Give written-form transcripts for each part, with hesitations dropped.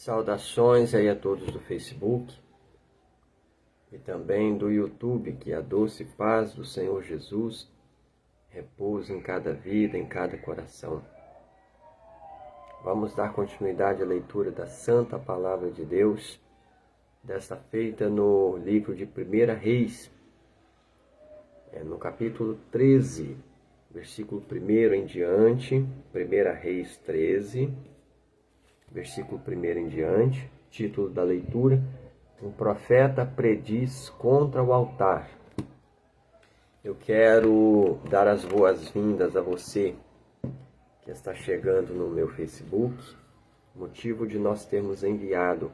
Saudações aí a todos do Facebook e também do YouTube, que a doce paz do Senhor Jesus repousa em cada vida, em cada coração. Vamos dar continuidade à leitura da Santa Palavra de Deus, desta feita no livro de 1 Reis, no capítulo 13, versículo 1 em diante, 1 Reis 13, versículo 1 em diante, título da leitura: Um profeta prediz contra o altar. Eu quero dar as boas-vindas a você que está chegando no meu Facebook, motivo de nós termos enviado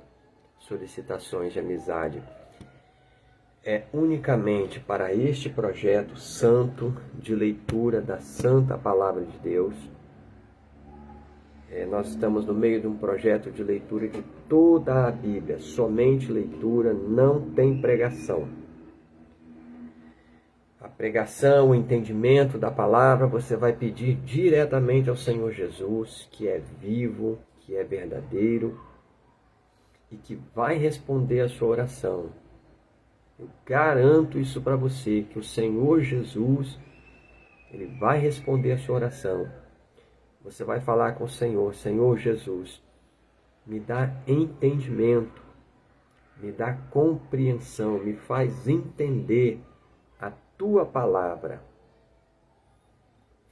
solicitações de amizade. É unicamente para este projeto santo de leitura da Santa Palavra de Deus. Nós estamos no meio de um projeto de leitura de toda a Bíblia, somente leitura, não tem pregação. A pregação, o entendimento da palavra, você vai pedir diretamente ao Senhor Jesus, que é vivo, que é verdadeiro e que vai responder a sua oração. Eu garanto isso para você, que o Senhor Jesus, Ele vai responder a sua oração. Você vai falar com o Senhor: Senhor Jesus, me dá entendimento, me dá compreensão, me faz entender a Tua palavra.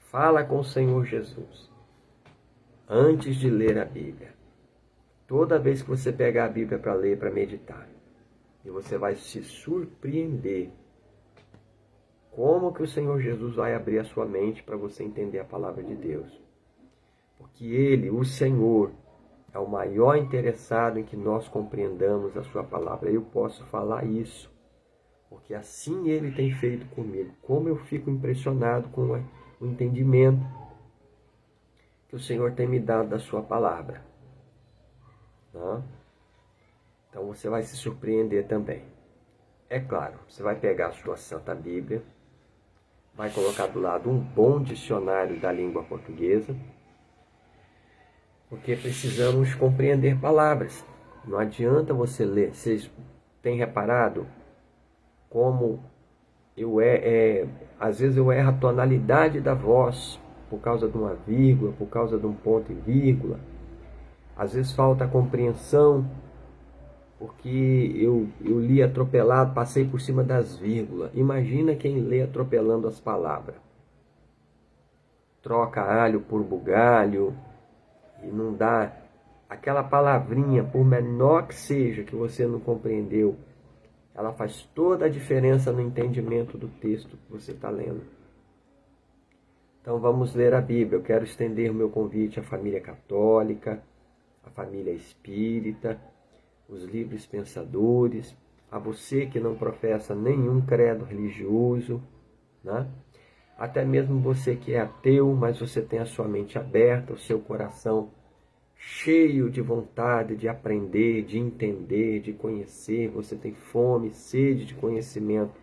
Fala com o Senhor Jesus antes de ler a Bíblia. Toda vez que você pegar a Bíblia para ler, para meditar, e você vai se surpreender como que o Senhor Jesus vai abrir a sua mente para você entender a palavra de Deus. Porque Ele, o Senhor, é o maior interessado em que nós compreendamos a sua palavra. Eu posso falar isso, porque assim Ele tem feito comigo. Como eu fico impressionado com o entendimento que o Senhor tem me dado da sua palavra. Então você vai se surpreender também. É claro, você vai pegar a sua Santa Bíblia, vai colocar do lado um bom dicionário da língua portuguesa, porque precisamos compreender palavras. Não adianta você ler. Vocês têm reparado como às vezes eu erro a tonalidade da voz por causa de uma vírgula, por causa de um ponto e vírgula. Às vezes falta compreensão porque eu li atropelado, passei por cima das vírgulas. Imagina quem lê atropelando as palavras. Troca alho por bugalho e não dá aquela palavrinha, por menor que seja, que você não compreendeu. Ela faz toda a diferença no entendimento do texto que você está lendo. Então vamos ler a Bíblia. Eu quero estender o meu convite à família católica, à família espírita, os livres pensadores, a você que não professa nenhum credo religioso, né? Até mesmo você que é ateu, mas você tem a sua mente aberta, o seu coração cheio de vontade de aprender, de entender, de conhecer, você tem fome, sede de conhecimento.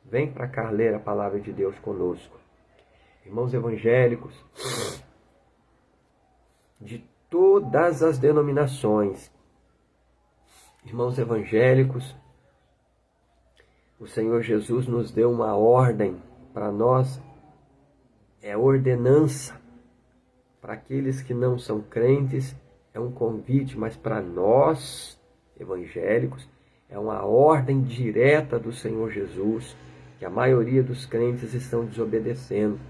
Vem para cá ler a palavra de Deus conosco. Irmãos evangélicos de todas as denominações, irmãos evangélicos, o Senhor Jesus nos deu uma ordem para nós, é ordenança. Para aqueles que não são crentes, é um convite, mas para nós, evangélicos, é uma ordem direta do Senhor Jesus, que a maioria dos crentes estão desobedecendo.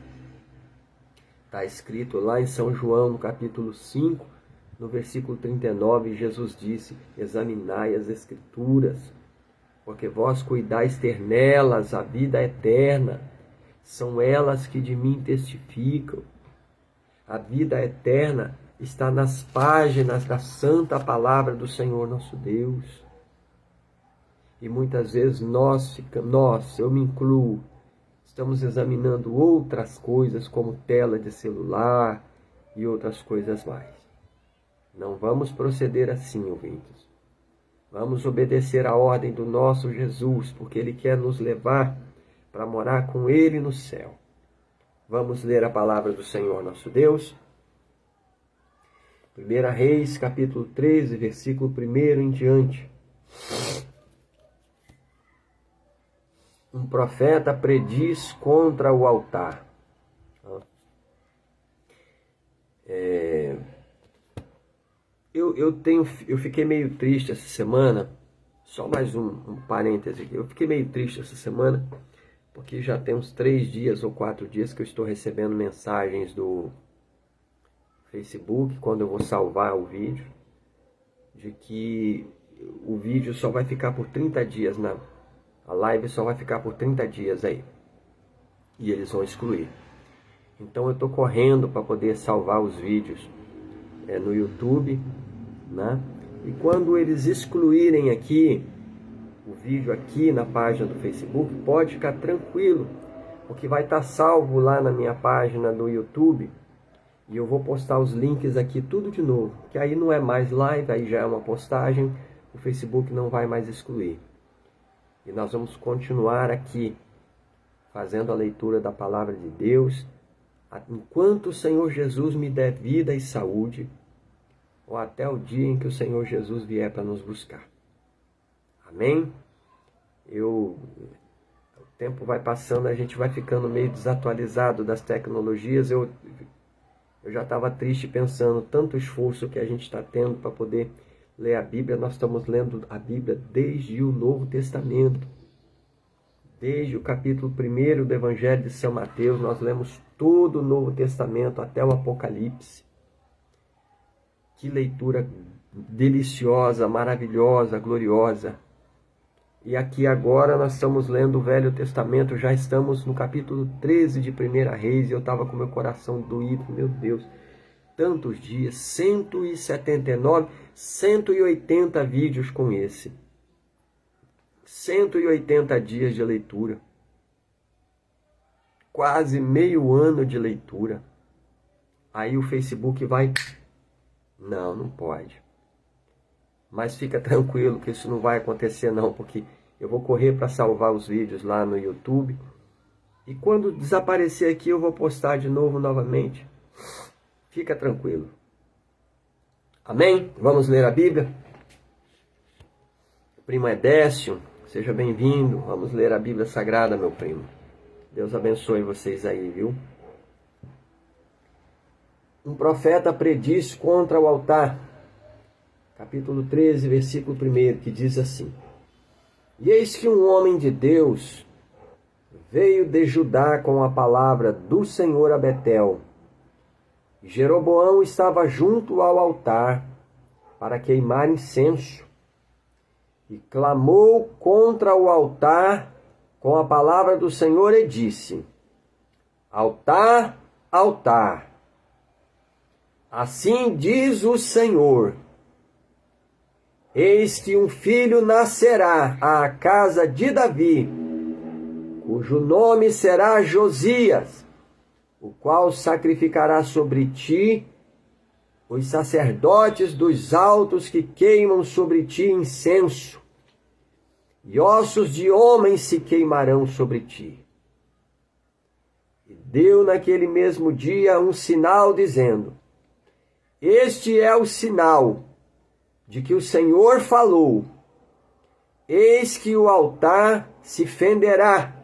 Está escrito lá em São João, no capítulo 5, no versículo 39, Jesus disse: examinai as Escrituras, porque vós cuidais ter nelas a vida eterna, são elas que de mim testificam. A vida eterna está nas páginas da santa palavra do Senhor nosso Deus. E muitas vezes eu me incluo, estamos examinando outras coisas como tela de celular e outras coisas mais. Não vamos proceder assim, ouvintes. Vamos obedecer a ordem do nosso Jesus, porque Ele quer nos levar para morar com Ele no céu. Vamos ler a palavra do Senhor nosso Deus. 1 Reis, capítulo 13, versículo 1 em diante. Um profeta prediz contra o altar. Eu fiquei meio triste essa semana, só mais um parêntese aqui. Eu fiquei meio triste essa semana, porque já tem uns 3 dias ou 4 dias que eu estou recebendo mensagens do Facebook, quando eu vou salvar o vídeo, de que o vídeo só vai ficar por 30 dias, a live só vai ficar por 30 dias aí, e eles vão excluir. Então eu estou correndo para poder salvar os vídeos no YouTube, né? E quando eles excluírem aqui, o vídeo aqui na página do Facebook, pode ficar tranquilo, porque vai estar salvo lá na minha página do YouTube, e eu vou postar os links aqui tudo de novo, que aí não é mais live, aí já é uma postagem, o Facebook não vai mais excluir. E nós vamos continuar aqui, fazendo a leitura da palavra de Deus, enquanto o Senhor Jesus me der vida e saúde, ou até o dia em que o Senhor Jesus vier para nos buscar. Amém? O tempo vai passando, a gente vai ficando meio desatualizado das tecnologias. Eu já estava triste pensando tanto esforço que a gente está tendo para poder ler a Bíblia. Nós estamos lendo a Bíblia desde o Novo Testamento. Desde o capítulo 1 do Evangelho de São Mateus, nós lemos todo o Novo Testamento até o Apocalipse. Que leitura deliciosa, maravilhosa, gloriosa. E aqui agora nós estamos lendo o Velho Testamento, já estamos no capítulo 13 de 1 Reis, e eu estava com meu coração doído, meu Deus, tantos dias, 179, 180 vídeos com esse. 180 dias de leitura. Quase meio ano de leitura. Aí o Facebook vai... Não pode. Mas fica tranquilo que isso não vai acontecer não, porque eu vou correr para salvar os vídeos lá no YouTube. E quando desaparecer aqui eu vou postar de novo novamente. Fica tranquilo. Amém? Vamos ler a Bíblia? Primo Edécio, seja bem-vindo. Vamos ler a Bíblia Sagrada, meu primo. Deus abençoe vocês aí, viu? Um profeta prediz contra o altar. Capítulo 13, versículo 1, que diz assim: E eis que um homem de Deus veio de Judá com a palavra do Senhor a Betel. E Jeroboão estava junto ao altar para queimar incenso. E clamou contra o altar com a palavra do Senhor e disse: Altar, altar, assim diz o Senhor, eis que um filho nascerá à casa de Davi, cujo nome será Josias, o qual sacrificará sobre ti os sacerdotes dos altos que queimam sobre ti incenso, e ossos de homens se queimarão sobre ti. E deu naquele mesmo dia um sinal, dizendo: Este é o sinal de que o Senhor falou: Eis que o altar se fenderá,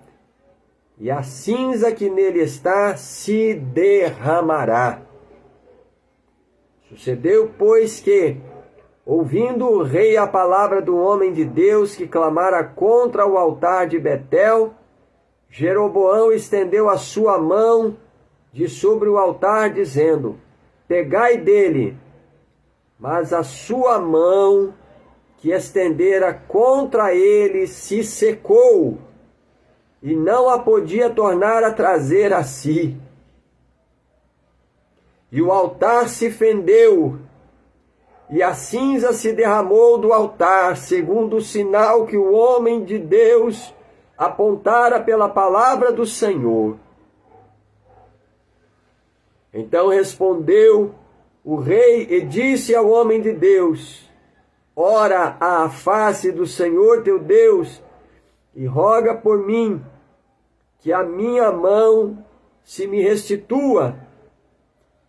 e a cinza que nele está se derramará. Sucedeu, pois, que, ouvindo o rei a palavra do homem de Deus que clamara contra o altar de Betel, Jeroboão estendeu a sua mão de sobre o altar, dizendo: Pegai dele. Mas a sua mão que estendera contra ele se secou, e não a podia tornar a trazer a si. E o altar se fendeu, e a cinza se derramou do altar, segundo o sinal que o homem de Deus apontara pela palavra do Senhor. Então respondeu o rei e disse ao homem de Deus: Ora à face do Senhor teu Deus, e roga por mim, que a minha mão se me restitua,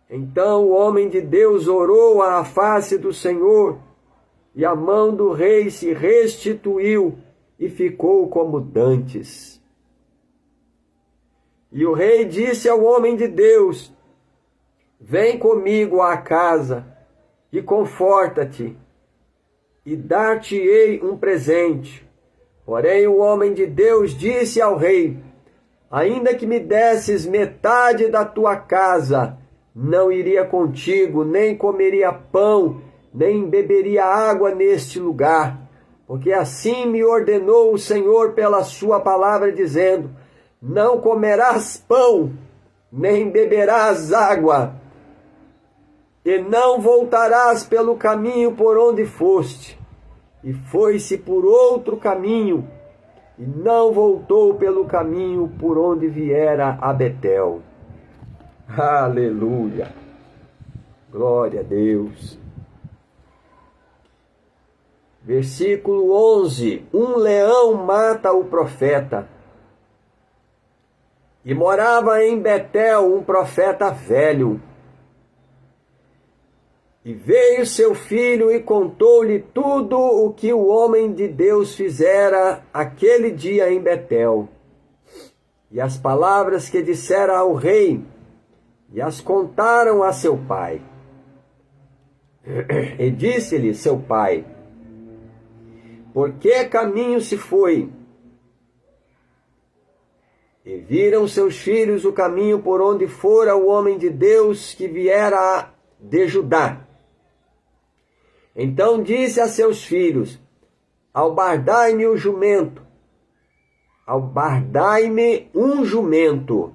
Então o homem de Deus orou à face do Senhor, e a mão do rei se restituiu e ficou como dantes. E o rei disse ao homem de Deus: vem comigo à casa e conforta-te, e dar-te-ei um presente. Porém o homem de Deus disse ao rei: ainda que me desses metade da tua casa, não iria contigo, nem comeria pão, nem beberia água neste lugar, porque assim me ordenou o Senhor pela sua palavra, dizendo: não comerás pão, nem beberás água, e não voltarás pelo caminho por onde foste. E foi-se por outro caminho, e não voltou pelo caminho por onde viera a Betel. Aleluia! Glória a Deus! Versículo 11. Um leão mata o profeta. E morava em Betel um profeta velho. E veio seu filho e contou-lhe tudo o que o homem de Deus fizera aquele dia em Betel. E as palavras que dissera ao rei, e as contaram a seu pai. E disse-lhe seu pai: por que caminho se foi? E viram seus filhos o caminho por onde fora o homem de Deus que viera de Judá. Então disse a seus filhos: albardai-me o jumento, albardai-me um jumento.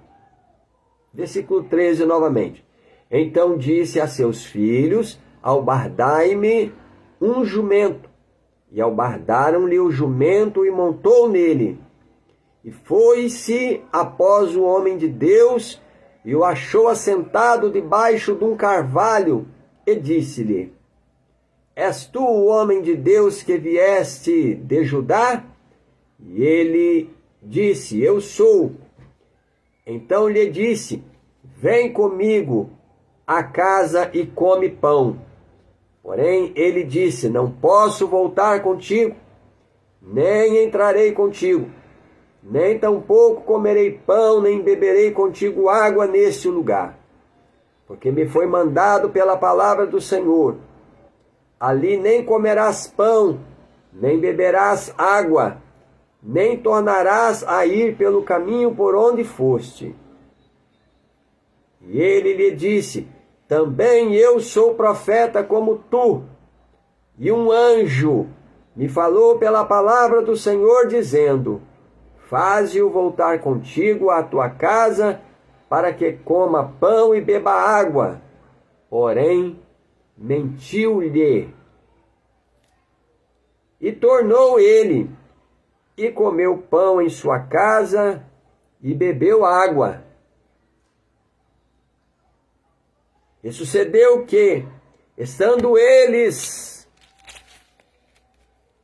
Versículo 13 novamente. Então disse a seus filhos: albardai-me um jumento. E albardaram-lhe o jumento e montou nele. E foi-se após o homem de Deus, e o achou assentado debaixo de um carvalho, e disse-lhe: és tu o homem de Deus que vieste de Judá? E ele disse: eu sou. Então lhe disse: vem comigo à casa e come pão. Porém ele disse: não posso voltar contigo, nem entrarei contigo, nem tampouco comerei pão, nem beberei contigo água neste lugar, porque me foi mandado pela palavra do Senhor: ali nem comerás pão, nem beberás água, nem tornarás a ir pelo caminho por onde foste. E ele lhe disse: também eu sou profeta como tu, e um anjo me falou pela palavra do Senhor, dizendo: faze-o voltar contigo à tua casa, para que coma pão e beba água. Porém, mentiu-lhe. E tornou ele, e comeu pão em sua casa, e bebeu água. E sucedeu que, estando eles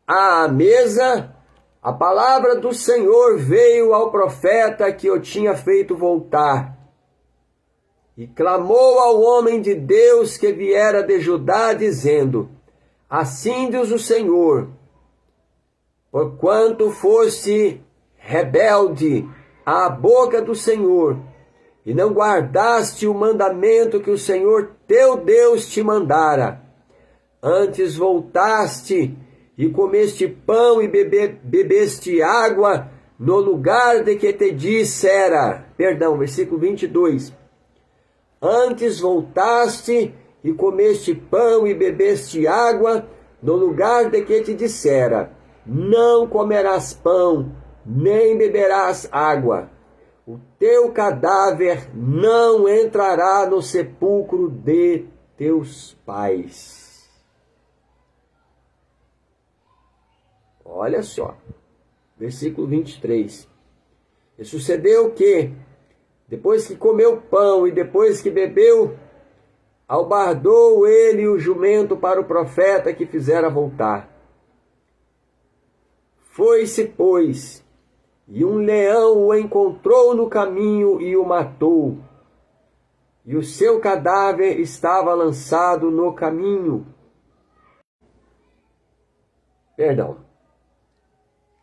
à mesa, a palavra do Senhor veio ao profeta que o tinha feito voltar. E clamou ao homem de Deus que viera de Judá, dizendo: assim diz o Senhor: porquanto foste rebelde à boca do Senhor, e não guardaste o mandamento que o Senhor teu Deus te mandara, antes voltaste e comeste pão e bebeste água no lugar de que te dissera. Versículo 22. Antes voltaste e comeste pão e bebeste água no lugar de que te dissera: não comerás pão, nem beberás água. O teu cadáver não entrará no sepulcro de teus pais. Olha só, versículo 23. E sucedeu que, depois que comeu pão e depois que bebeu, albardou ele o jumento para o profeta que fizera voltar. Foi-se, pois, e um leão o encontrou no caminho e o matou. e o seu cadáver estava lançado no caminho. Perdão.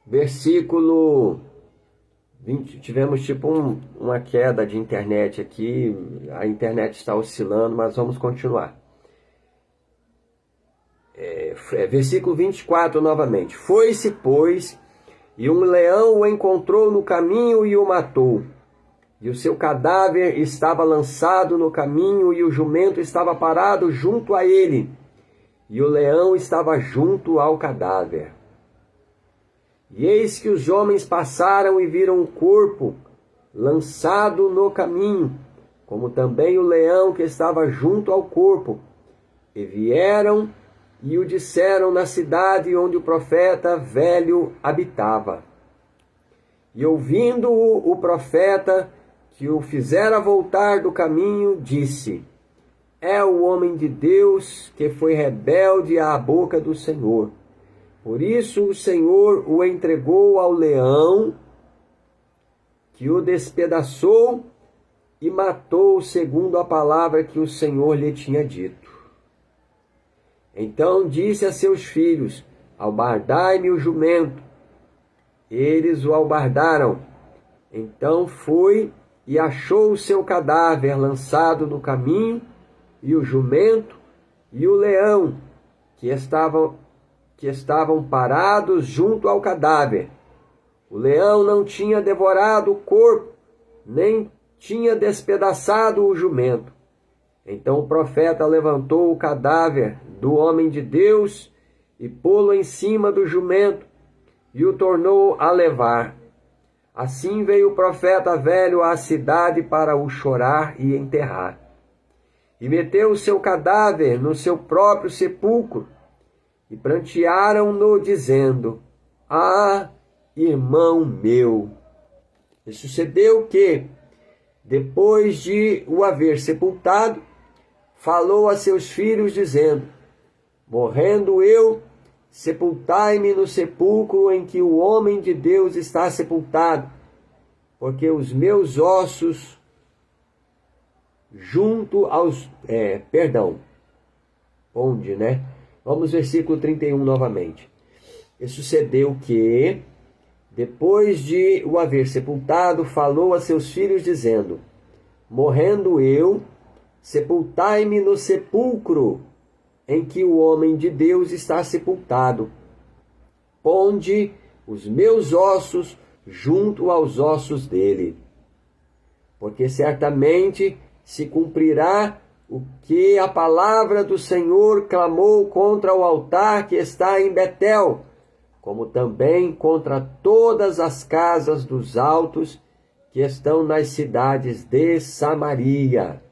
Versículo 20. Tivemos tipo uma queda de internet aqui. A internet está oscilando, mas vamos continuar. Versículo 24 novamente. Foi-se, pois, e um leão o encontrou no caminho e o matou. E o seu cadáver estava lançado no caminho, e o jumento estava parado junto a ele, e o leão estava junto ao cadáver. E eis que os homens passaram e viram o corpo lançado no caminho, como também o leão que estava junto ao corpo. E vieram e o disseram na cidade onde o profeta velho habitava. E ouvindo-o, o profeta, que o fizera voltar do caminho, disse: é o homem de Deus que foi rebelde à boca do Senhor. Por isso o Senhor o entregou ao leão, que o despedaçou e matou segundo a palavra que o Senhor lhe tinha dito. Então disse a seus filhos: albardai-me o jumento. Eles o albardaram. Então foi e achou o seu cadáver lançado no caminho, e o jumento e o leão, que estavam parados junto ao cadáver. O leão não tinha devorado o corpo, nem tinha despedaçado o jumento. Então o profeta levantou o cadáver do homem de Deus e pô-lo em cima do jumento, e o tornou a levar. Assim veio o profeta velho à cidade para o chorar e enterrar. E meteu o seu cadáver no seu próprio sepulcro, e prantearam-no, dizendo: ah, irmão meu! E sucedeu que, depois de o haver sepultado, falou a seus filhos, dizendo: morrendo eu, sepultai-me no sepulcro em que o homem de Deus está sepultado, porque os meus ossos junto aos... onde, né? Vamos versículo 31 novamente. E sucedeu que, depois de o haver sepultado, falou a seus filhos, dizendo: morrendo eu, sepultai-me no sepulcro em que o homem de Deus está sepultado, onde os meus ossos junto aos ossos dele. Porque certamente se cumprirá o que a palavra do Senhor clamou contra o altar que está em Betel, como também contra todas as casas dos altos que estão nas cidades de Samaria.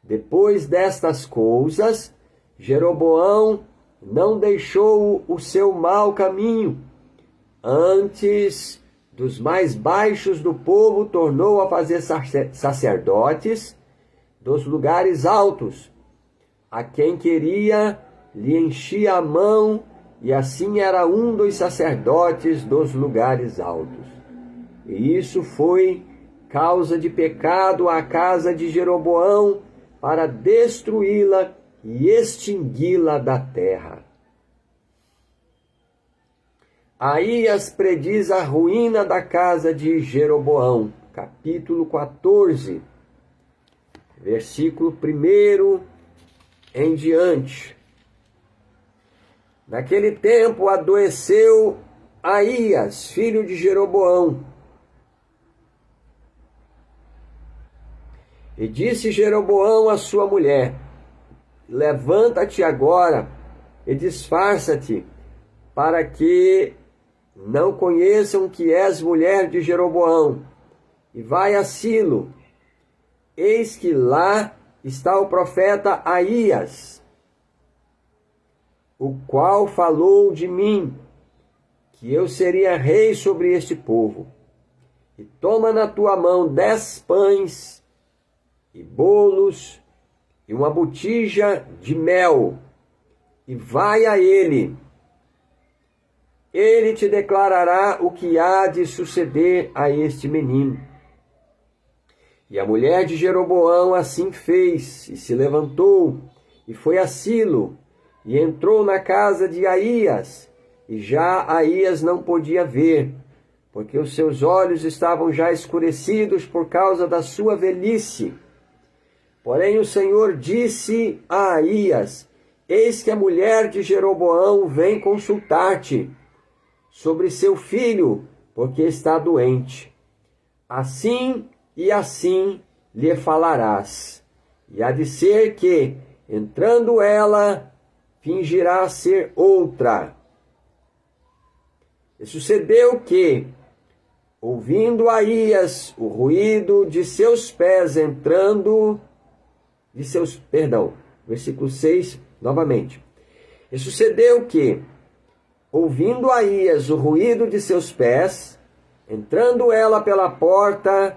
Depois destas coisas, Jeroboão não deixou o seu mau caminho. Antes dos mais baixos do povo, tornou a fazer sacerdotes dos lugares altos. A quem queria, lhe enchia a mão, e assim era um dos sacerdotes dos lugares altos. E isso foi causa de pecado à casa de Jeroboão, para destruí-la e extingui-la da terra. Aías prediz a ruína da casa de Jeroboão, capítulo 14, versículo 1 em diante. Naquele tempo adoeceu Aías, filho de Jeroboão. E disse Jeroboão à sua mulher: levanta-te agora e disfarça-te, para que não conheçam que és mulher de Jeroboão, e vai a Silo. Eis que lá está o profeta Aías, o qual falou de mim, que eu seria rei sobre este povo. E toma na tua mão 10 pães e bolos e uma botija de mel, e vai a ele. Ele te declarará o que há de suceder a este menino. E a mulher de Jeroboão assim fez, e se levantou, e foi a Silo, e entrou na casa de Aías, e já Aías não podia ver, porque os seus olhos estavam já escurecidos por causa da sua velhice. Porém o Senhor disse a Aías: eis que a mulher de Jeroboão vem consultar-te sobre seu filho, porque está doente. Assim e assim lhe falarás. E há de ser que, entrando ela, fingirá ser outra. E sucedeu que, ouvindo Aías o ruído de seus pés entrando, versículo 6, novamente. E sucedeu que, ouvindo Aías o ruído de seus pés, entrando ela pela porta,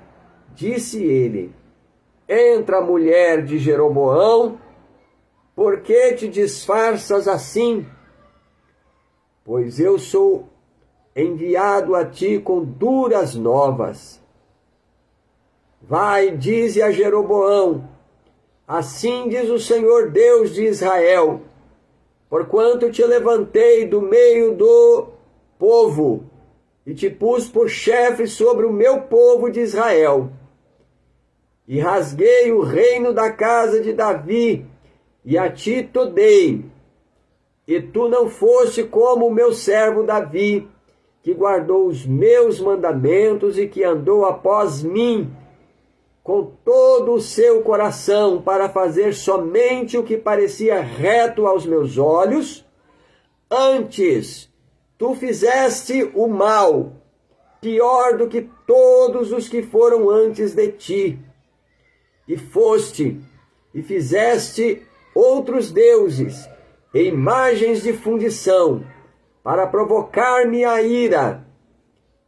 disse ele: entra, mulher de Jeroboão, por que te disfarças assim? Pois eu sou enviado a ti com duras novas. Vai, dize a Jeroboão: assim diz o Senhor Deus de Israel: porquanto te levantei do meio do povo, e te pus por chefe sobre o meu povo de Israel, e rasguei o reino da casa de Davi, e a ti to dei. E tu não foste como o meu servo Davi, que guardou os meus mandamentos e que andou após mim com todo o seu coração, para fazer somente o que parecia reto aos meus olhos. Antes, tu fizeste o mal, pior do que todos os que foram antes de ti. E foste, e fizeste outros deuses, e imagens de fundição, para provocar-me a ira,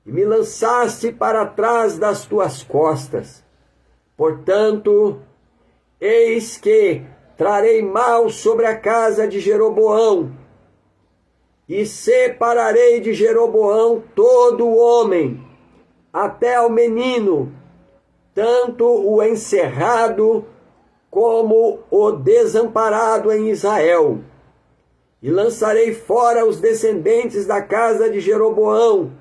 e me lançaste para trás das tuas costas. Portanto, eis que trarei mal sobre a casa de Jeroboão, e separarei de Jeroboão todo o homem, até ao menino, tanto o encerrado como o desamparado em Israel. E lançarei fora os descendentes da casa de Jeroboão,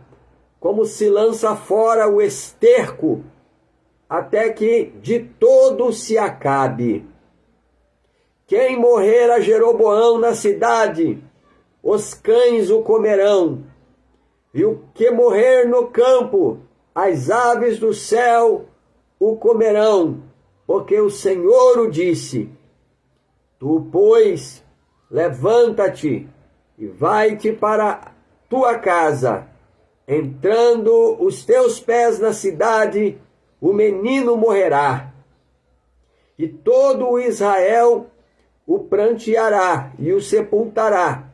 como se lança fora o esterco, até que de todo se acabe. Quem morrer a Jeroboão na cidade, os cães o comerão, e o que morrer no campo, as aves do céu o comerão, porque o Senhor o disse. Tu, pois, levanta-te e vai-te para tua casa. Entrando os teus pés na cidade, o menino morrerá. E todo o Israel o pranteará e o sepultará,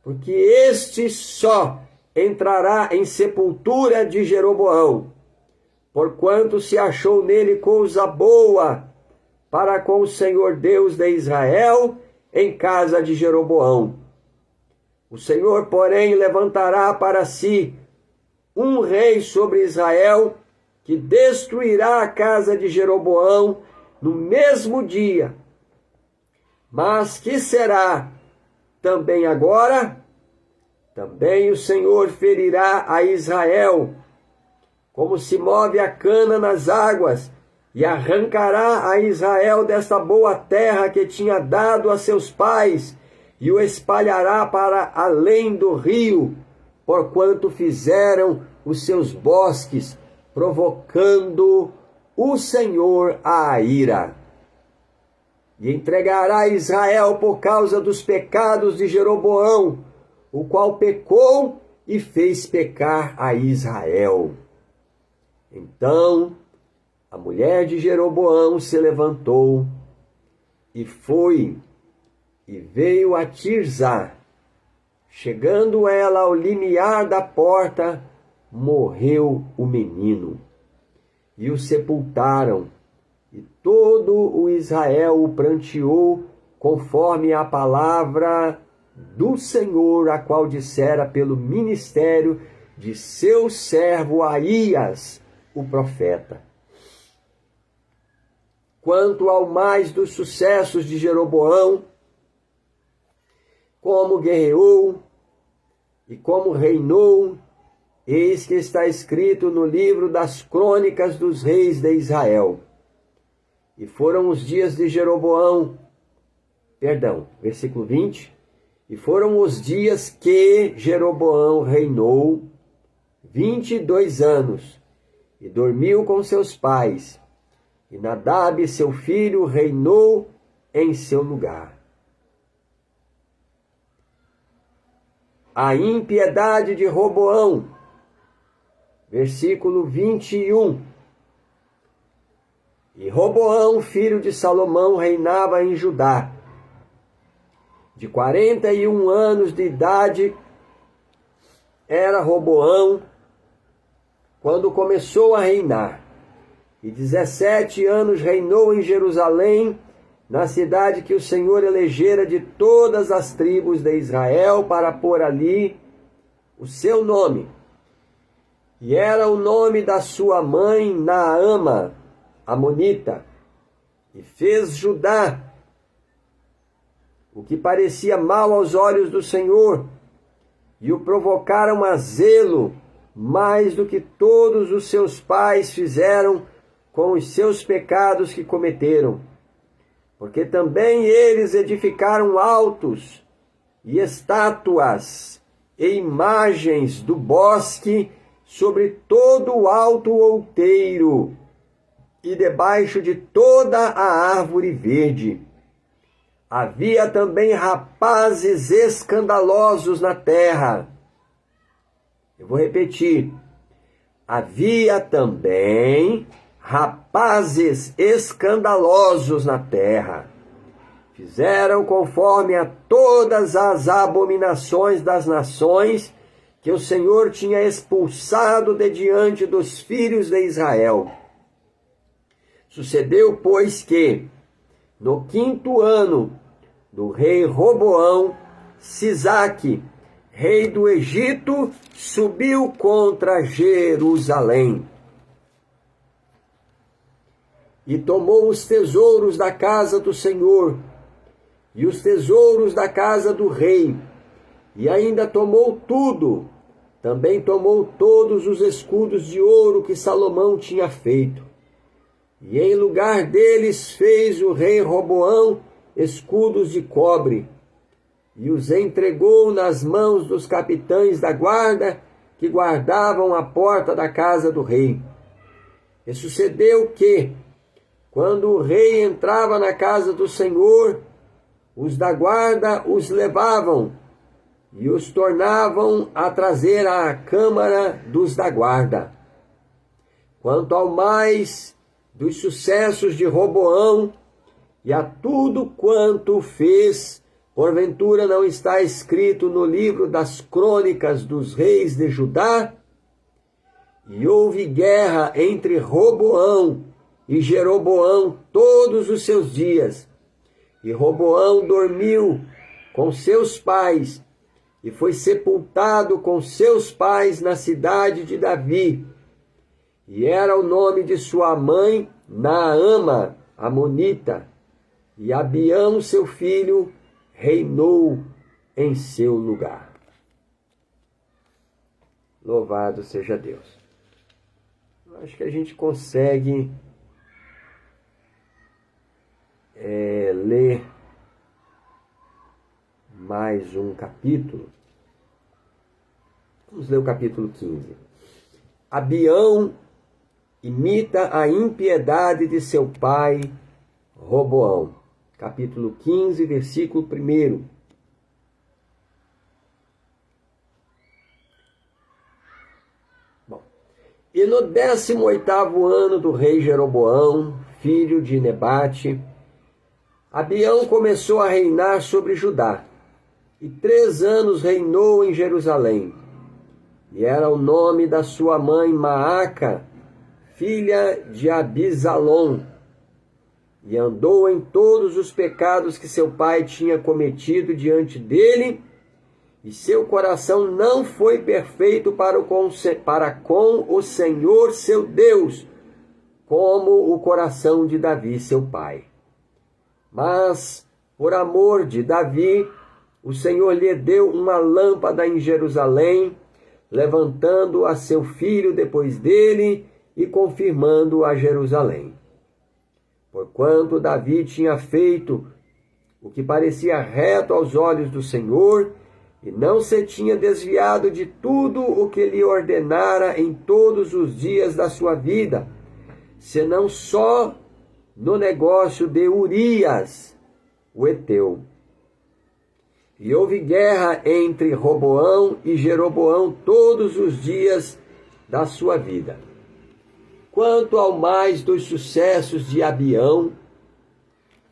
porque este só entrará em sepultura de Jeroboão, porquanto se achou nele coisa boa para com o Senhor Deus de Israel em casa de Jeroboão. O Senhor, porém, levantará para si um rei sobre Israel, que destruirá a casa de Jeroboão no mesmo dia. Mas que será também agora? Também o Senhor ferirá a Israel, como se move a cana nas águas, e arrancará a Israel desta boa terra que tinha dado a seus pais, e o espalhará para além do rio, porquanto fizeram os seus bosques, provocando o Senhor à ira. E entregará Israel por causa dos pecados de Jeroboão, o qual pecou e fez pecar a Israel. Então a mulher de Jeroboão se levantou e foi e veio a Tirzá. Chegando ela ao limiar da porta, morreu o menino. E o sepultaram, e todo o Israel o pranteou, conforme a palavra do Senhor, a qual dissera pelo ministério de seu servo Aías, o profeta. quanto ao mais dos sucessos de Jeroboão, como guerreou e como reinou, eis que está escrito no livro das crônicas dos reis de Israel. E foram os dias de Jeroboão, versículo 20, e foram os dias que Jeroboão reinou 22 anos, e dormiu com seus pais, e Nadab, seu filho, reinou em seu lugar. A impiedade de Roboão, versículo 21. E Roboão, filho de Salomão, reinava em Judá. De 41 anos de idade era Roboão quando começou a reinar. E 17 anos reinou em Jerusalém, na cidade que o Senhor elegera de todas as tribos de Israel, para pôr ali o seu nome. E era o nome da sua mãe Naama, amonita. E fez Judá o que parecia mal aos olhos do Senhor, e o provocaram a zelo mais do que todos os seus pais fizeram com os seus pecados que cometeram. Porque também eles edificaram altos e estátuas e imagens do bosque sobre todo o alto outeiro e debaixo de toda a árvore verde. Havia também rapazes escandalosos na terra. Eu vou repetir. Havia também rapazes escandalosos na terra. Fizeram conforme a todas as abominações das nações que o Senhor tinha expulsado de diante dos filhos de Israel. Sucedeu, pois, que, no 5º ano do rei Roboão, Sisaque, rei do Egito, subiu contra Jerusalém e tomou os tesouros da casa do Senhor e os tesouros da casa do rei, e ainda tomou tudo. Também tomou todos os escudos de ouro que Salomão tinha feito. E em lugar deles fez o rei Roboão escudos de cobre, e os entregou nas mãos dos capitães da guarda que guardavam a porta da casa do rei. E sucedeu que, quando o rei entrava na casa do Senhor, os da guarda os levavam e os tornavam a trazer à câmara dos da guarda. Quanto ao mais dos sucessos de Roboão e a tudo quanto fez, porventura não está escrito no livro das crônicas dos reis de Judá? E houve guerra entre Roboão e Jeroboão todos os seus dias. E Roboão dormiu com seus pais e foi sepultado com seus pais na cidade de Davi. E era o nome de sua mãe Naama, amonita. E Abião, seu filho, reinou em seu lugar. Louvado seja Deus. Acho que a gente consegue ler mais um capítulo. Vamos ler o capítulo 15. Abião imita a impiedade de seu pai Roboão. Capítulo 15, versículo 1. E no 18º ano do rei Jeroboão, filho de Nebate, Abião começou a reinar sobre Judá, e 3 anos reinou em Jerusalém. E era o nome da sua mãe Maaca, filha de Abisalom. E andou em todos os pecados que seu pai tinha cometido diante dele, e seu coração não foi perfeito para com o Senhor seu Deus, como o coração de Davi, seu pai. Mas, por amor de Davi, o Senhor lhe deu uma lâmpada em Jerusalém, levantando a seu filho depois dele e confirmando a Jerusalém. Porquanto Davi tinha feito o que parecia reto aos olhos do Senhor, e não se tinha desviado de tudo o que lhe ordenara em todos os dias da sua vida, senão só no negócio de Urias, o heteu. E houve guerra entre Roboão e Jeroboão todos os dias da sua vida. Quanto ao mais dos sucessos de Abião,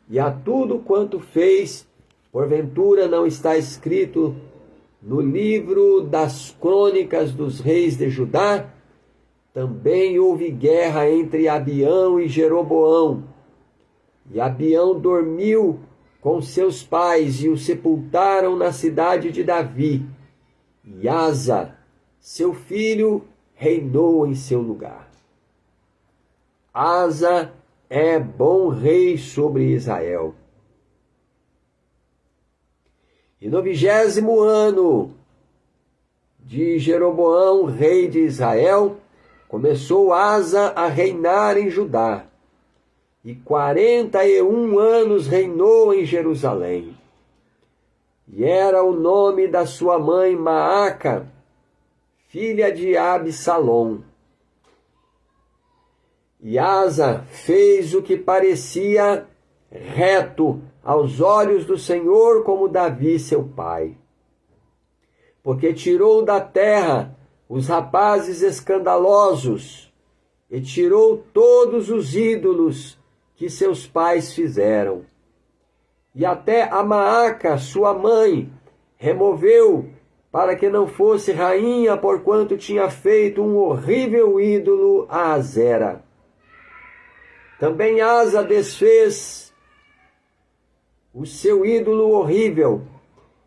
e a tudo quanto fez, porventura não está escrito no livro das crônicas dos reis de Judá? Também houve guerra entre Abião e Jeroboão. E Abião dormiu com seus pais e o sepultaram na cidade de Davi. E Asa, seu filho, reinou em seu lugar. Asa é bom rei sobre Israel. E no 20º ano de Jeroboão, rei de Israel, começou Asa a reinar em Judá. E 41 anos reinou em Jerusalém. E era o nome da sua mãe Maaca, filha de Absalom. E Asa fez o que parecia reto aos olhos do Senhor, como Davi, seu pai. Porque tirou da terra os rapazes escandalosos e tirou todos os ídolos que seus pais fizeram. E até a Maaca, sua mãe, removeu para que não fosse rainha, porquanto tinha feito um horrível ídolo a Azera. Também Asa desfez o seu ídolo horrível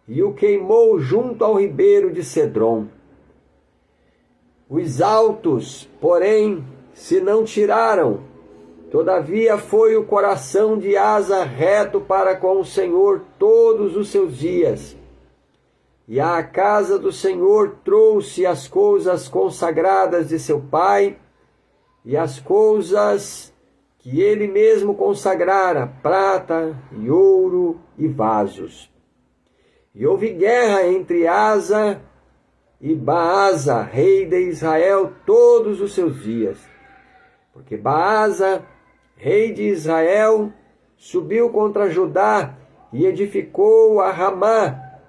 e o queimou junto ao ribeiro de Cedrom. Os altos, porém, se não tiraram. Todavia foi o coração de Asa reto para com o Senhor todos os seus dias. E à casa do Senhor trouxe as coisas consagradas de seu pai e as coisas que ele mesmo consagrara, prata e ouro e vasos. E houve guerra entre Asa e Baasa, rei de Israel, todos os seus dias. Porque Baasa, rei de Israel, subiu contra Judá e edificou a Ramá,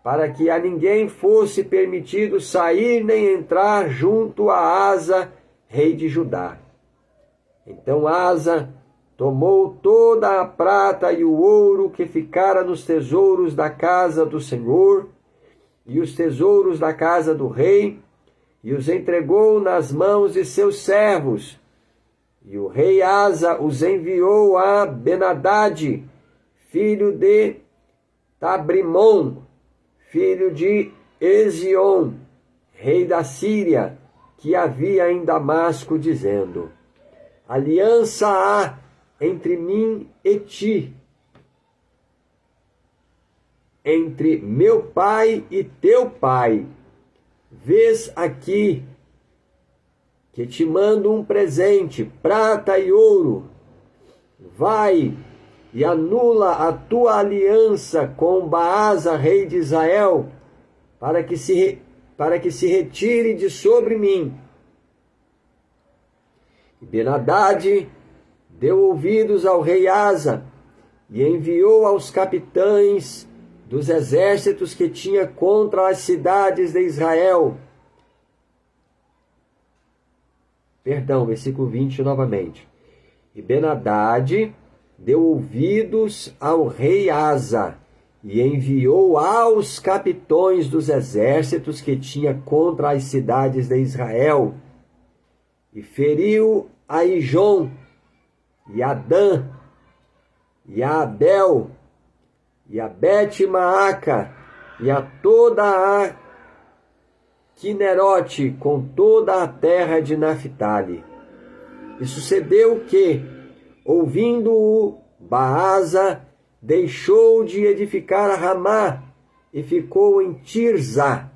para que a ninguém fosse permitido sair nem entrar junto a Asa, rei de Judá. Então Asa tomou toda a prata e o ouro que ficara nos tesouros da casa do Senhor e os tesouros da casa do rei, e os entregou nas mãos de seus servos. E o rei Asa os enviou a Ben-Hadad, filho de Tabrimon, filho de Ezion, rei da Síria, que havia em Damasco, dizendo: aliança há entre mim e ti, entre meu pai e teu pai. Vês aqui que te mando um presente, prata e ouro. Vai e anula a tua aliança com Baasa, rei de Israel, para que se retire de sobre mim. E Ben-Hadad deu ouvidos ao rei Asa e enviou aos capitães dos exércitos que tinha contra as cidades de Israel. Versículo 20 novamente. E Ben-Hadad deu ouvidos ao rei Asa e enviou aos capitães dos exércitos que tinha contra as cidades de Israel, e feriu a Ijon, e a Dan, e a Abel, e a Bet-Maaca, e a toda a Quinerote, com toda a terra de Naphtali. E sucedeu que, ouvindo-o, Baasa deixou de edificar a Ramá e ficou em Tirza.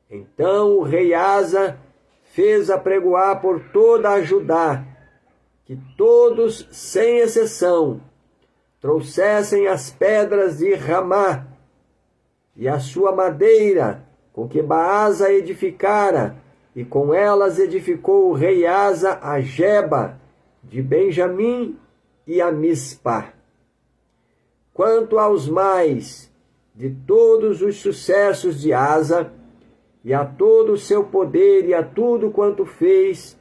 Então o rei Asa fez apregoar por toda a Judá que todos, sem exceção, trouxessem as pedras de Ramá e a sua madeira com que Baasa edificara, e com elas edificou o rei Asa a Geba de Benjamim e a Mispá. Quanto aos mais de todos os sucessos de Asa, e a todo o seu poder, e a tudo quanto fez,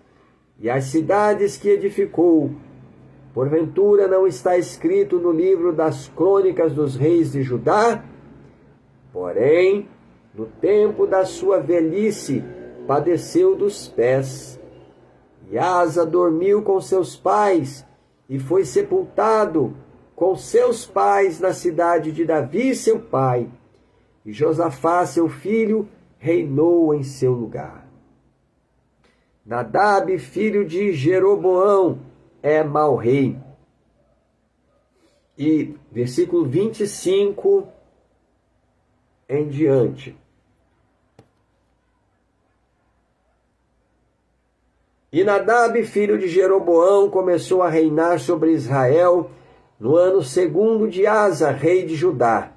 e as cidades que edificou, porventura não está escrito no livro das crônicas dos reis de Judá? Porém, no tempo da sua velhice, padeceu dos pés. E Asa dormiu com seus pais, e foi sepultado com seus pais na cidade de Davi, seu pai. E Josafá, seu filho, reinou em seu lugar. Nadab, filho de Jeroboão, é mau rei. E versículo 25 em diante. E Nadab, filho de Jeroboão, começou a reinar sobre Israel no ano 2º de Asa, rei de Judá.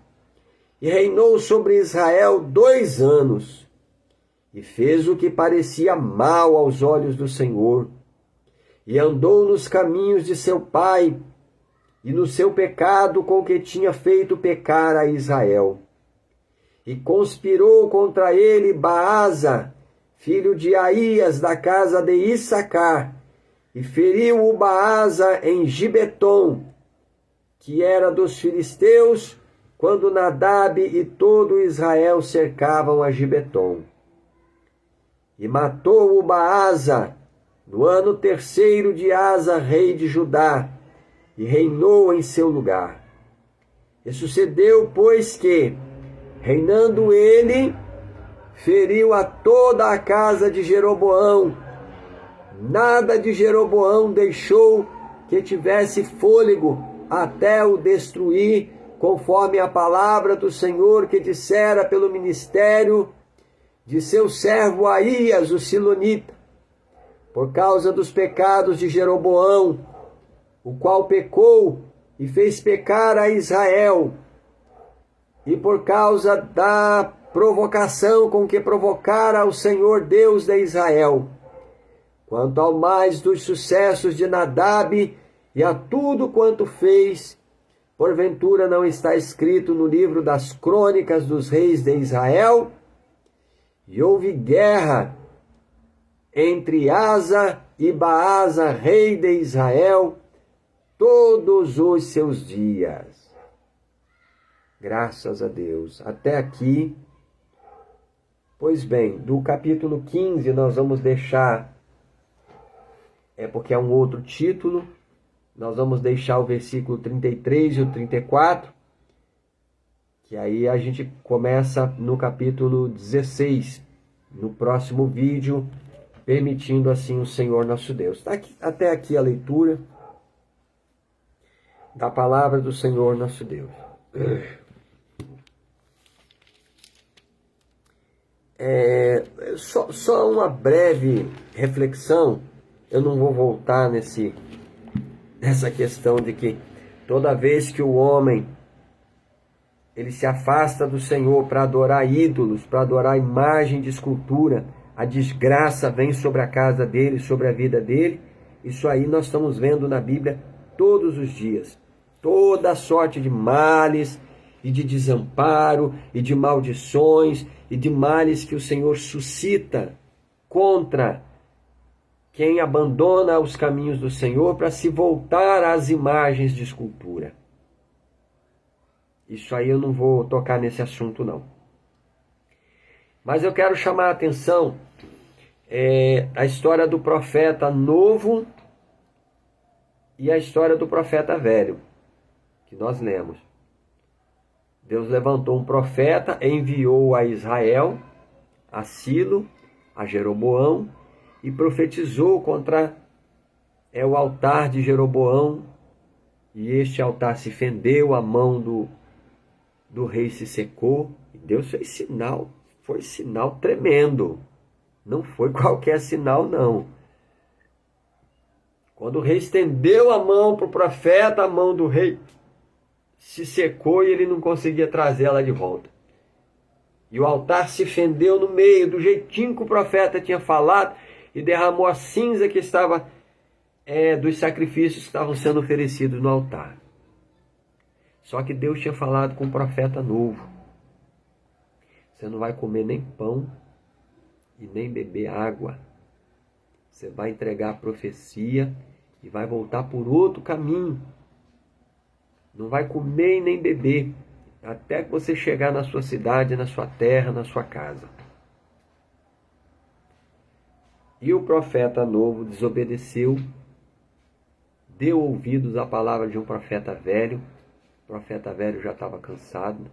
E reinou sobre Israel 2 anos. E fez o que parecia mal aos olhos do Senhor. E andou nos caminhos de seu pai, e no seu pecado com que tinha feito pecar a Israel. E conspirou contra ele Baasa, filho de Aías, da casa de Issacar, e feriu o Baasa em Gibeton, que era dos filisteus, quando Nadab e todo Israel cercavam a Gibeton. E matou o Baasa no ano 3º de Asa, rei de Judá, e reinou em seu lugar. E sucedeu, pois, que, reinando ele, feriu a toda a casa de Jeroboão. Nada de Jeroboão deixou que tivesse fôlego até o destruir, conforme a palavra do Senhor que dissera pelo ministério de seu servo Aías, o Silonita, por causa dos pecados de Jeroboão, o qual pecou e fez pecar a Israel, e por causa da provocação com que provocara o Senhor Deus de Israel. Quanto ao mais dos sucessos de Nadab e a tudo quanto fez, porventura não está escrito no livro das crônicas dos reis de Israel? E houve guerra entre Asa e Baasa, rei de Israel, todos os seus dias. Graças a Deus. Até aqui. Pois bem, do capítulo 15 nós vamos deixar, porque é um outro título, nós vamos deixar o versículo 33 e o 34, que aí a gente começa no capítulo 16, no próximo vídeo, permitindo assim o Senhor nosso Deus. Até aqui a leitura da palavra do Senhor nosso Deus. Só uma breve reflexão. Eu não vou voltar nessa questão de que toda vez que o homem ele se afasta do Senhor para adorar ídolos, para adorar imagem de escultura, a desgraça vem sobre a casa dele, sobre a vida dele. Isso aí nós estamos vendo na Bíblia todos os dias. Toda sorte de males e de desamparo e de maldições e de males que o Senhor suscita contra quem abandona os caminhos do Senhor para se voltar às imagens de escultura. Isso aí eu não vou tocar nesse assunto não. Mas eu quero chamar a atenção a história do profeta novo e a história do profeta velho, que nós lemos. Deus levantou um profeta, enviou a Israel, a Silo, a Jeroboão, e profetizou contra é o altar de Jeroboão, e este altar se fendeu, a mão do rei se secou, e Deus fez sinal, foi sinal tremendo, não foi qualquer sinal não. Quando o rei estendeu a mão para o profeta, a mão do rei se secou e ele não conseguia trazê-la de volta. E o altar se fendeu no meio, do jeitinho que o profeta tinha falado, e derramou a cinza que estava dos sacrifícios que estavam sendo oferecidos no altar. Só que Deus tinha falado com o profeta novo: você não vai comer nem pão e nem beber água. Você vai entregar a profecia e vai voltar por outro caminho. Não vai comer e nem beber, até que você chegar na sua cidade, na sua terra, na sua casa. E o profeta novo desobedeceu, deu ouvidos à palavra de um profeta velho. O profeta velho já estava cansado,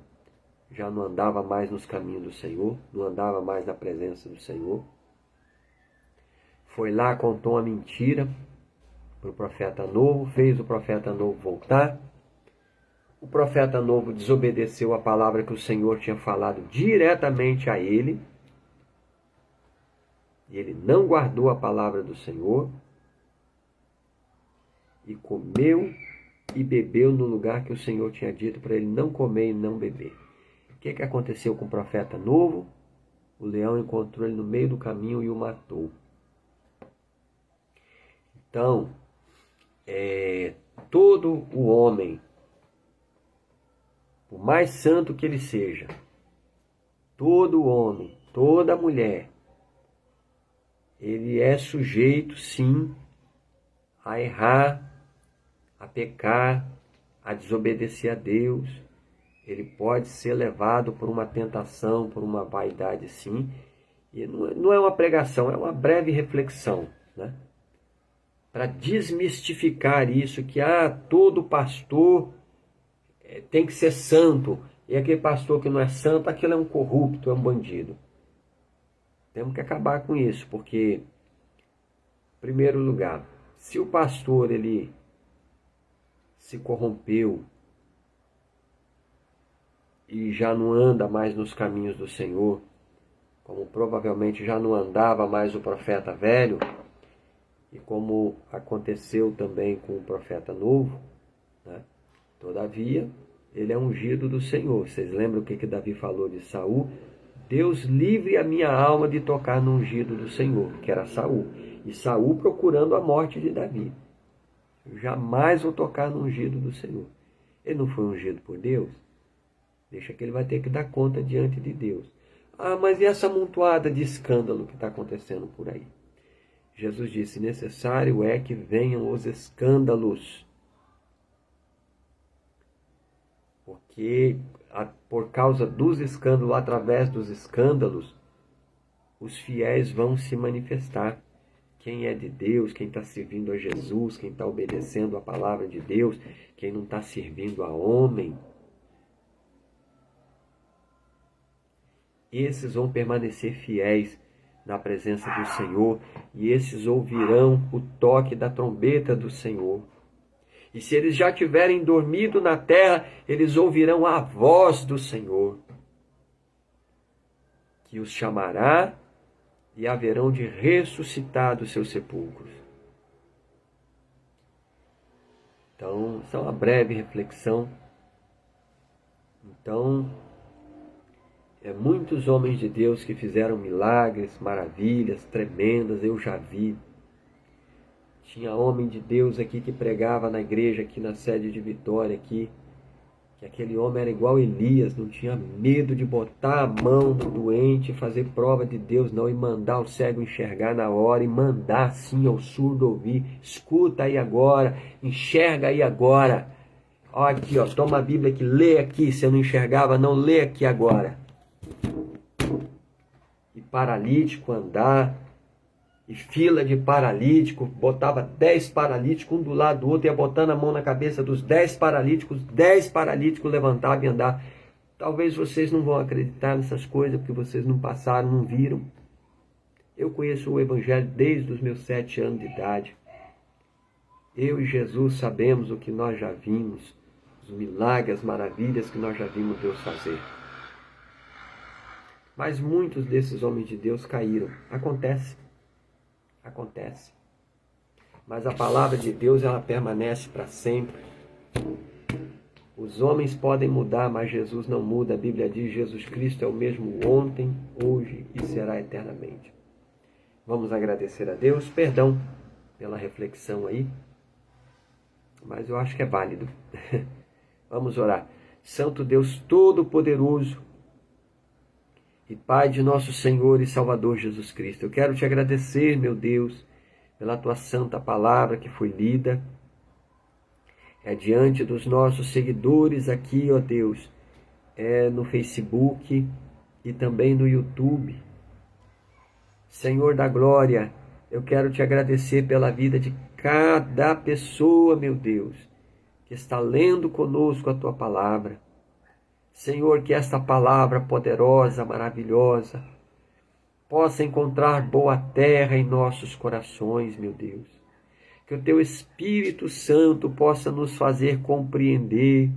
já não andava mais nos caminhos do Senhor, não andava mais na presença do Senhor. Foi lá, contou uma mentira para o profeta novo, fez o profeta novo voltar. O profeta novo desobedeceu a palavra que o Senhor tinha falado diretamente a ele. E ele não guardou a palavra do Senhor. E comeu e bebeu no lugar que o Senhor tinha dito para ele não comer e não beber. O que aconteceu com o profeta novo? O leão encontrou ele no meio do caminho e o matou. Então, todo o homem, por mais santo que ele seja, todo homem, toda mulher, ele é sujeito, sim, a errar, a pecar, a desobedecer a Deus. Ele pode ser levado por uma tentação, por uma vaidade, sim. E não é uma pregação, é uma breve reflexão, né? Para desmistificar isso, que todo pastor tem que ser santo, e aquele pastor que não é santo, aquele é um corrupto, é um bandido. Temos que acabar com isso, porque, em primeiro lugar, se o pastor ele se corrompeu e já não anda mais nos caminhos do Senhor, como provavelmente já não andava mais o profeta velho, e como aconteceu também com o profeta novo, né? Todavia, ele é ungido do Senhor. Vocês lembram o que Davi falou de Saul? Deus livre a minha alma de tocar no ungido do Senhor, que era Saul. E Saul procurando a morte de Davi. Eu jamais vou tocar no ungido do Senhor. Ele não foi ungido por Deus? Deixa que ele vai ter que dar conta diante de Deus. Mas e essa amontoada de escândalo que está acontecendo por aí? Jesus disse: necessário é que venham os escândalos. Porque por causa dos escândalos, através dos escândalos, os fiéis vão se manifestar. Quem é de Deus, quem está servindo a Jesus, quem está obedecendo a palavra de Deus, quem não está servindo a homem. Esses vão permanecer fiéis na presença do Senhor, e esses ouvirão o toque da trombeta do Senhor. E se eles já tiverem dormido na terra, eles ouvirão a voz do Senhor, que os chamará e haverão de ressuscitar dos seus sepulcros. Então, essa é uma breve reflexão. Então, muitos homens de Deus que fizeram milagres, maravilhas, tremendas, eu já vi. Tinha homem de Deus aqui que pregava na igreja, aqui na sede de Vitória, aqui, que aquele homem era igual Elias, não tinha medo de botar a mão no doente, fazer prova de Deus, não, e mandar o cego enxergar na hora, e mandar sim ao surdo ouvir. Escuta aí agora, enxerga aí agora. Olha aqui, toma a Bíblia aqui, lê aqui, se eu não enxergava, não, lê aqui agora. E paralítico andar, e fila de paralítico, botava 10 paralíticos, um do lado do outro, ia botando a mão na cabeça dos 10 paralíticos levantavam e andavam. Talvez vocês não vão acreditar nessas coisas, porque vocês não passaram, não viram. Eu conheço o Evangelho desde os meus 7 anos de idade. Eu e Jesus sabemos o que nós já vimos, os milagres, as maravilhas que nós já vimos Deus fazer. Mas muitos desses homens de Deus caíram. Acontece. Mas a palavra de Deus, ela permanece para sempre. Os homens podem mudar, mas Jesus não muda. A Bíblia diz que Jesus Cristo é o mesmo ontem, hoje e será eternamente. Vamos agradecer a Deus. Perdão pela reflexão aí, mas eu acho que é válido. Vamos orar. Santo Deus Todo-Poderoso e Pai de nosso Senhor e Salvador Jesus Cristo, eu quero te agradecer, meu Deus, pela tua santa palavra que foi lida. Diante dos nossos seguidores aqui, ó Deus, no Facebook e também no YouTube. Senhor da glória, eu quero te agradecer pela vida de cada pessoa, meu Deus, que está lendo conosco a tua palavra. Senhor, que esta palavra poderosa, maravilhosa, possa encontrar boa terra em nossos corações, meu Deus. Que o teu Espírito Santo possa nos fazer compreender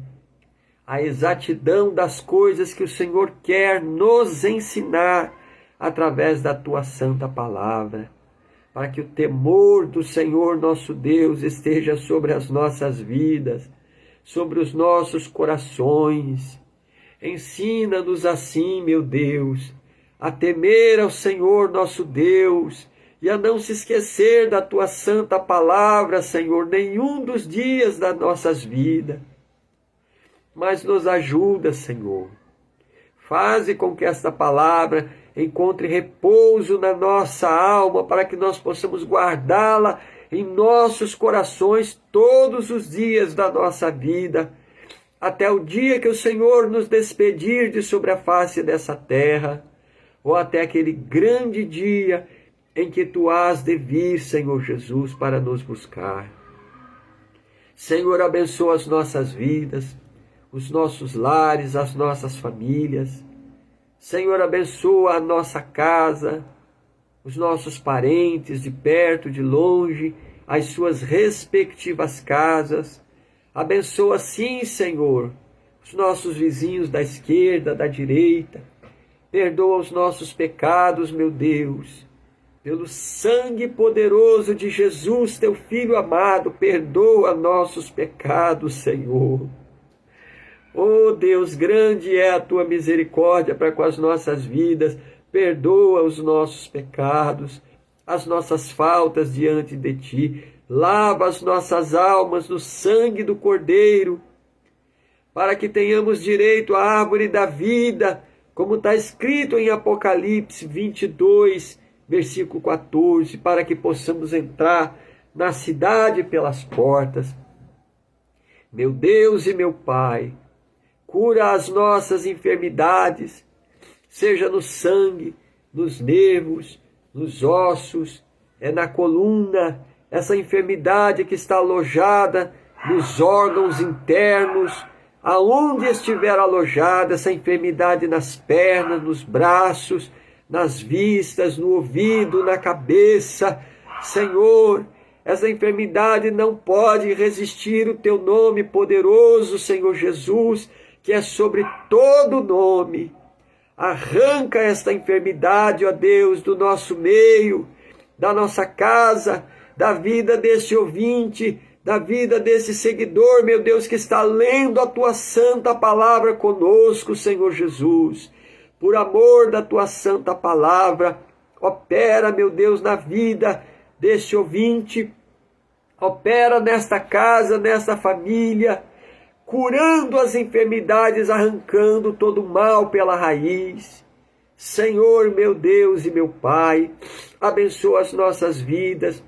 a exatidão das coisas que o Senhor quer nos ensinar através da tua santa palavra, para que o temor do Senhor nosso Deus esteja sobre as nossas vidas, sobre os nossos corações. Ensina-nos assim, meu Deus, a temer ao Senhor nosso Deus e a não se esquecer da tua santa palavra, Senhor, nenhum dos dias das nossas vidas. Mas nos ajuda, Senhor. Faze com que esta palavra encontre repouso na nossa alma, para que nós possamos guardá-la em nossos corações todos os dias da nossa vida, até o dia que o Senhor nos despedir de sobre a face dessa terra, ou até aquele grande dia em que tu has de vir, Senhor Jesus, para nos buscar. Senhor, abençoa as nossas vidas, os nossos lares, as nossas famílias. Senhor, abençoa a nossa casa, os nossos parentes de perto, de longe, as suas respectivas casas. Abençoa, sim, Senhor, os nossos vizinhos da esquerda, da direita. Perdoa os nossos pecados, meu Deus. Pelo sangue poderoso de Jesus, teu Filho amado, perdoa nossos pecados, Senhor. Oh Deus, grande é a tua misericórdia para com as nossas vidas. Perdoa os nossos pecados, as nossas faltas diante de ti. Lava as nossas almas no sangue do Cordeiro, para que tenhamos direito à árvore da vida, como está escrito em Apocalipse 22, versículo 14, para que possamos entrar na cidade pelas portas. Meu Deus e meu Pai, cura as nossas enfermidades, seja no sangue, nos nervos, nos ossos, na coluna, essa enfermidade que está alojada nos órgãos internos, aonde estiver alojada essa enfermidade, nas pernas, nos braços, nas vistas, no ouvido, na cabeça. Senhor, essa enfermidade não pode resistir o teu nome poderoso, Senhor Jesus, que é sobre todo nome. Arranca esta enfermidade, ó Deus, do nosso meio, da nossa casa, da vida desse ouvinte, da vida desse seguidor, meu Deus, que está lendo a tua santa palavra conosco, Senhor Jesus. Por amor da tua santa palavra, opera, meu Deus, na vida desse ouvinte, opera nesta casa, nesta família, curando as enfermidades, arrancando todo o mal pela raiz. Senhor, meu Deus e meu Pai, abençoa as nossas vidas,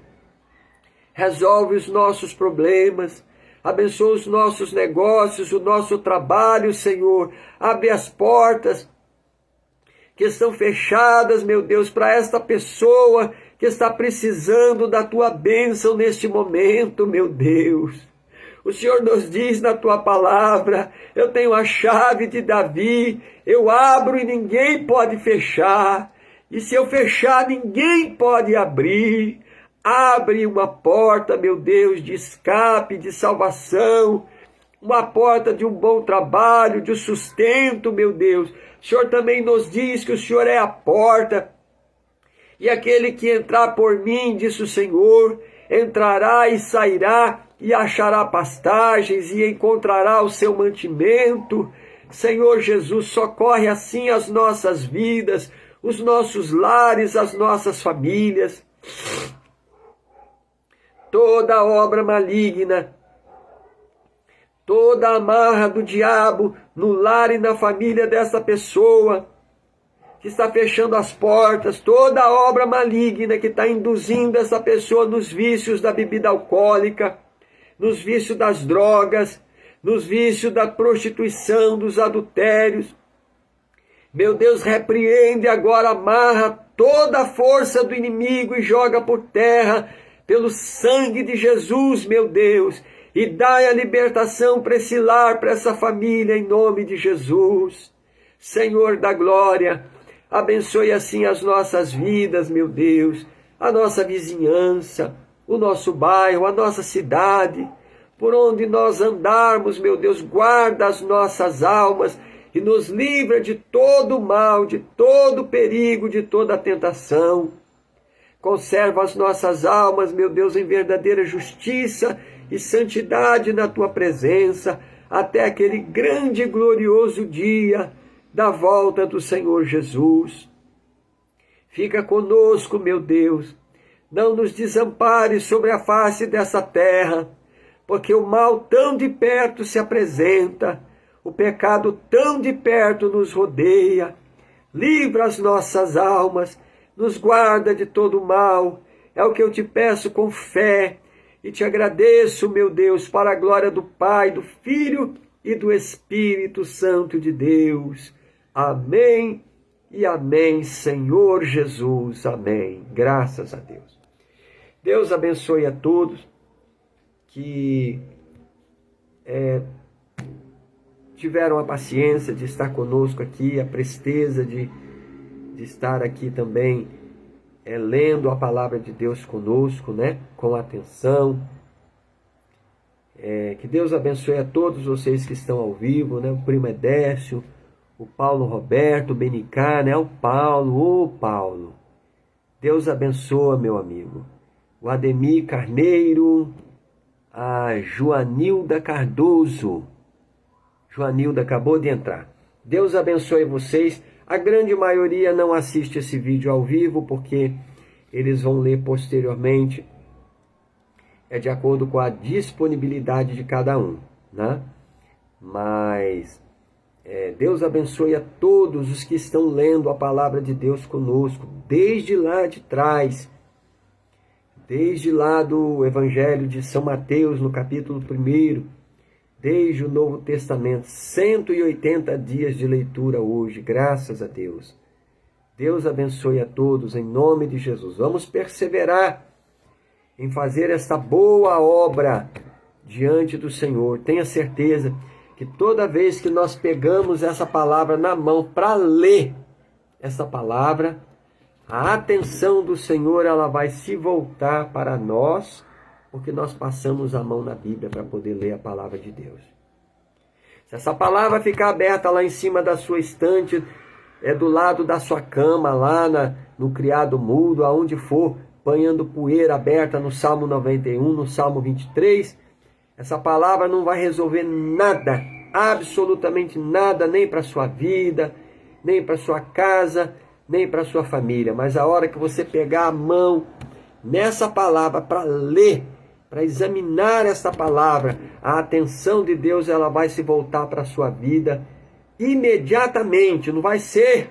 resolve os nossos problemas, abençoa os nossos negócios, o nosso trabalho, Senhor. Abre as portas que estão fechadas, meu Deus, para esta pessoa que está precisando da tua bênção neste momento, meu Deus. O Senhor nos diz na tua palavra: eu tenho a chave de Davi, eu abro e ninguém pode fechar, e se eu fechar, ninguém pode abrir. Abre uma porta, meu Deus, de escape, de salvação, uma porta de um bom trabalho, de sustento, meu Deus. O Senhor também nos diz que o Senhor é a porta, e aquele que entrar por mim, disse o Senhor, entrará e sairá, e achará pastagens, e encontrará o seu mantimento. Senhor Jesus, socorre assim as nossas vidas, os nossos lares, as nossas famílias. Toda obra maligna, toda amarra do diabo no lar e na família dessa pessoa que está fechando as portas, toda obra maligna que está induzindo essa pessoa nos vícios da bebida alcoólica, nos vícios das drogas, nos vícios da prostituição, dos adultérios. Meu Deus, repreende agora, amarra toda a força do inimigo e joga por terra pelo sangue de Jesus, meu Deus, e dai a libertação para esse lar, para essa família, em nome de Jesus. Senhor da glória, abençoe assim as nossas vidas, meu Deus, a nossa vizinhança, o nosso bairro, a nossa cidade, por onde nós andarmos, meu Deus, guarda as nossas almas e nos livra de todo mal, de todo perigo, de toda tentação. Conserva as nossas almas, meu Deus, em verdadeira justiça e santidade na Tua presença, até aquele grande e glorioso dia da volta do Senhor Jesus. Fica conosco, meu Deus, não nos desampare sobre a face dessa terra, porque o mal tão de perto se apresenta, o pecado tão de perto nos rodeia. Livra as nossas almas, nos guarda de todo mal, é o que eu te peço com fé, e te agradeço, meu Deus, para a glória do Pai, do Filho e do Espírito Santo de Deus. Amém e amém, Senhor Jesus, amém. Graças a Deus. Deus abençoe a todos que tiveram a paciência de estar conosco aqui, a presteza de estar aqui também lendo a palavra de Deus conosco, né? Com atenção. Que Deus abençoe a todos vocês que estão ao vivo, né? O primo Edécio, o Paulo Roberto, o Benicá, né? O Paulo, ô Paulo. Deus abençoa, meu amigo. O Ademir Carneiro, a Joanilda Cardoso. Joanilda acabou de entrar. Deus abençoe vocês. A grande maioria não assiste esse vídeo ao vivo, porque eles vão ler posteriormente. É de acordo com a disponibilidade de cada um, né? Mas Deus abençoe a todos os que estão lendo a palavra de Deus conosco, desde lá de trás, desde lá do Evangelho de São Mateus, no capítulo 1, desde o Novo Testamento, 180 dias de leitura hoje, graças a Deus. Deus abençoe a todos, em nome de Jesus. Vamos perseverar em fazer esta boa obra diante do Senhor. Tenha certeza que toda vez que nós pegamos essa palavra na mão para ler essa palavra, a atenção do Senhor ela vai se voltar para nós, porque nós passamos a mão na Bíblia para poder ler a palavra de Deus. Se essa palavra ficar aberta lá em cima da sua estante, do lado da sua cama, lá no criado mudo, aonde for, banhando poeira aberta no Salmo 91, no Salmo 23, essa palavra não vai resolver nada, absolutamente nada, nem para a sua vida, nem para a sua casa, nem para a sua família. Mas a hora que você pegar a mão nessa palavra para ler, para examinar essa palavra, a atenção de Deus ela vai se voltar para a sua vida imediatamente. Não vai ser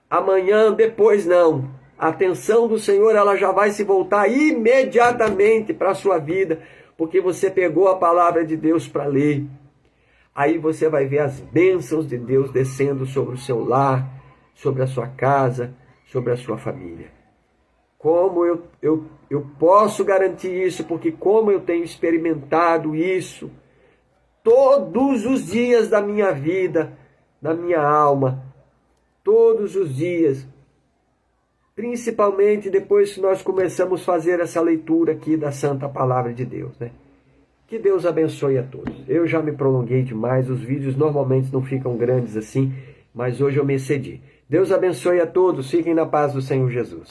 amanhã, depois não. A atenção do Senhor ela já vai se voltar imediatamente para a sua vida, porque você pegou a palavra de Deus para ler. Aí você vai ver as bênçãos de Deus descendo sobre o seu lar, sobre a sua casa, sobre a sua família. Como eu posso garantir isso? Porque como eu tenho experimentado isso todos os dias da minha vida, da minha alma, todos os dias, Principalmente depois que nós começamos a fazer essa leitura aqui da Santa Palavra de Deus, né? Que Deus abençoe a todos. Eu já me prolonguei demais, os vídeos normalmente não ficam grandes assim, mas hoje eu me excedi. Deus abençoe a todos, fiquem na paz do Senhor Jesus.